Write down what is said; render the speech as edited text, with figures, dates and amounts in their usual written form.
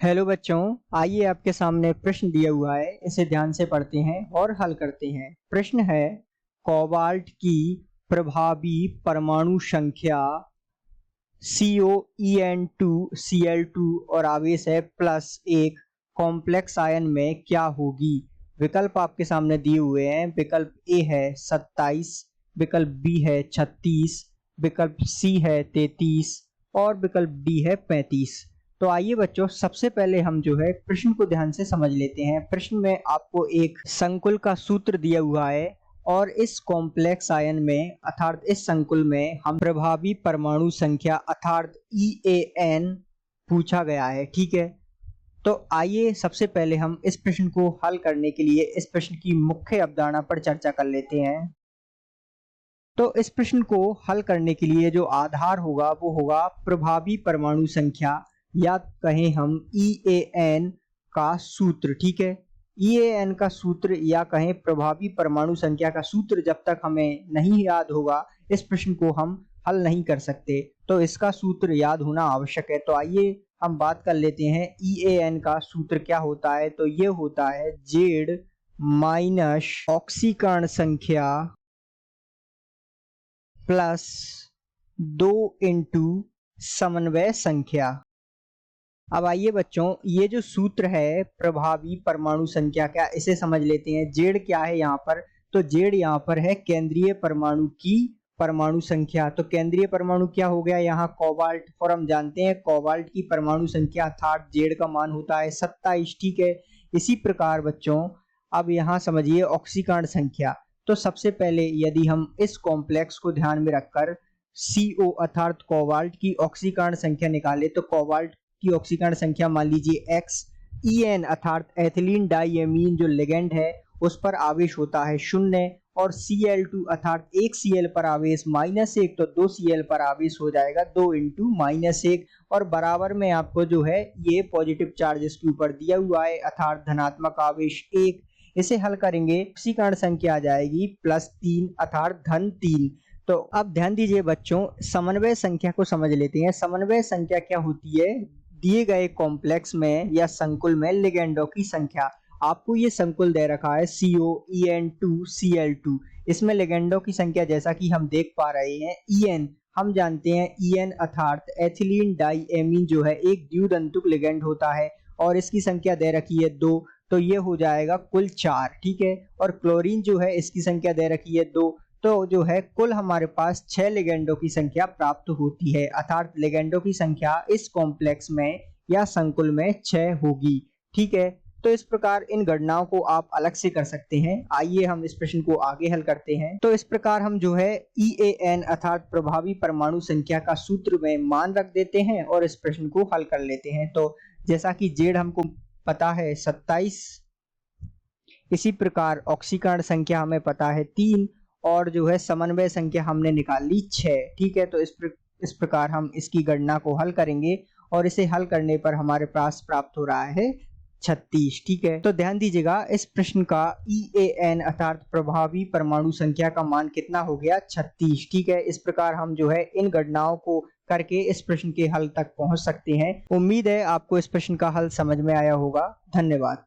Hello बच्चों, आइए आपके सामने प्रश्न दिया हुआ है, इसे ध्यान से पढ़ते हैं और हल करते हैं। प्रश्न है, कोबाल्ट की प्रभावी परमाणु संख्या COEN2Cl2 और आवेश है +1 कॉम्प्लेक्स आयन में क्या होगी। विकल्प आपके सामने दिए हुए हैं। विकल्प ए है 27, विकल्प बी है 36, विकल्प सी है 33 और विकल्प डी है 35। तो आइए बच्चों, सबसे पहले हम जो है प्रश्न को ध्यान से समझ लेते हैं। प्रश्न में आपको एक संकुल का सूत्र दिया हुआ है और इस कॉम्प्लेक्स आयन में अर्थात इस संकुल में हम प्रभावी परमाणु संख्या अर्थात EAN पूछा गया है। ठीक है, तो आइए सबसे पहले हम इस प्रश्न को हल करने के लिए इस प्रश्न की मुख्य अवधारणा पर चर्चा कर लेते हैं। तो इस प्रश्न को हल करने के लिए जो आधार होगा वो होगा प्रभावी परमाणु संख्या या कहें हम EAN का सूत्र। ठीक है, EAN का सूत्र या कहें प्रभावी परमाणु संख्या का सूत्र जब तक हमें नहीं याद होगा इस प्रश्न को हम हल नहीं कर सकते। तो इसका सूत्र याद होना आवश्यक है। तो आइए हम बात कर लेते हैं EAN का सूत्र क्या होता है। तो ये होता है Z माइनस ऑक्सीकरण संख्या प्लस 2 इंटू समन्वय संख्या। अब आइए बच्चों, ये जो सूत्र है प्रभावी परमाणु संख्या का, इसे समझ लेते हैं। जेड क्या है यहाँ पर, तो जेड यहाँ पर है केंद्रीय परमाणु की परमाणु संख्या। तो केंद्रीय परमाणु क्या हो गया यहाँ कोबाल्ट, और हम जानते हैं कोबाल्ट की परमाणु संख्या अर्थात जेड का मान होता है 27। ठीक है, इसी प्रकार बच्चों अब यहाँ समझिए ऑक्सीकरण संख्या। तो सबसे पहले यदि हम इस कॉम्प्लेक्स को ध्यान में रखकर CO अर्थात कोबाल्ट की ऑक्सीकरण संख्या निकाले तो कोबाल्ट की ऑक्सीकरण संख्या मान लीजिए X, EN अर्थात एथिलीन डाइएमीन जो लिगेंड है उस पर आवेश होता है 0 और Cl2 अर्थात 1 Cl पर आवेश -1, तो 2 Cl पर आवेश हो जाएगा 2 इंटू -1 और बराबर में आपको जो है ये पॉजिटिव चार्ज इसके ऊपर दिया हुआ है अर्थात धनात्मक आवेश 1। इसे हल करेंगे, ऑक्सीकरण संख्या आ जाएगी +3 अर्थात धन 3। तो अब ध्यान दीजिए बच्चों, समन्वय संख्या को समझ लेते हैं। समन्वय संख्या क्या होती है, दिए गए कॉम्प्लेक्स में या संकुल में लिगेंडों की संख्या। आपको ये संकुल दे रखा है COEN2Cl2, इसमें लिगेंडों की संख्या जैसा कि हम देख पा रहे हैं EN, हम जानते हैं EN अर्थात एथिलीन डाइएमीन जो है एक द्विदंतुक लिगेंड होता है और इसकी संख्या दे रखी है 2, तो ये हो जाएगा कुल 4। ठीक है, और क्लोरीन जो है इसकी संख्या दे रखी है 2, तो जो है कुल हमारे पास 6 लिगेंडों की संख्या प्राप्त होती है अर्थात लिगेंडों की संख्या इस कॉम्प्लेक्स में या संकुल में 6 होगी। ठीक है, तो इस प्रकार इन गणनाओं को आप अलग से कर सकते हैं। आइए हम इस प्रश्न को आगे हल करते हैं। तो इस प्रकार हम जो है EAN अर्थात प्रभावी परमाणु संख्या का सूत्र में मान रख देते हैं और इस प्रश्न को हल कर लेते हैं। तो जैसा कि जेड हमको पता है 27, इसी प्रकार ऑक्सीकरण संख्या हमें पता है 3 और जो है समन्वय संख्या हमने निकाल ली 6। ठीक है, तो इस प्रकार हम इसकी गणना को हल करेंगे और इसे हल करने पर हमारे पास प्राप्त हो रहा है 36। ठीक है, तो ध्यान दीजिएगा इस प्रश्न का EAN अर्थात प्रभावी परमाणु संख्या का मान कितना हो गया 36। ठीक है, इस प्रकार हम जो है इन गणनाओं को करके इस प्रश्न के हल तक पहुंच सकते हैं। उम्मीद है आपको इस प्रश्न का हल समझ में आया होगा। धन्यवाद।